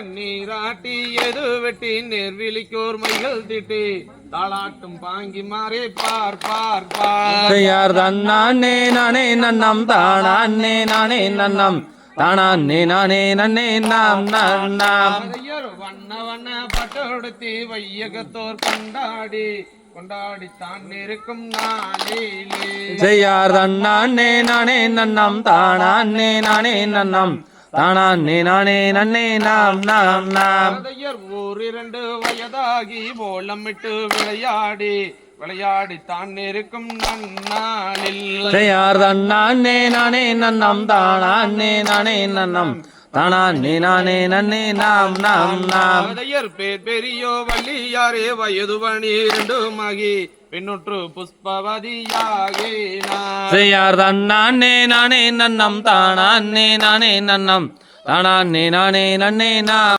நீராட்டி எது வெட்டி நெர்விழிக்கோர் மைகள் திட்டி தாளாட்டும் பாங்கி மாறே பார் பார் பார் யார் தன்னானே நானே நன்னம் தானே நானே நன்னம் தானே நானே நன்னே நாம் நாம் வண்ண வண்ண பட்டொடுத்தி வையகத்தோர் கொண்டாடி கொண்டாடி தான் இருக்கும் நாளிலே செய்யார் தன்னானே நானே நன்னம் தானே நானே நன்னம் தானே நானே நன்னே நாம் நாம் நாம் ஓரிரண்டு வயதாகி ஓலமிட்டு விளையாடி விளையாடி தான் இருக்கும் நன்னாளில் செய்யார் தன்னானே நானே நன்னம் தானே நானே நன்னம் தானே நானே நன்னே நாம் நாம் நாம் பேர் பெரியோ வள்ளியாரே வயது 12 பெண்ணுற்று புஷ்பவதியாகே செய்யார் தன்னானே நானே நன்னம் தானே நானே நன்னம் தானே நானே நன்னே நாம்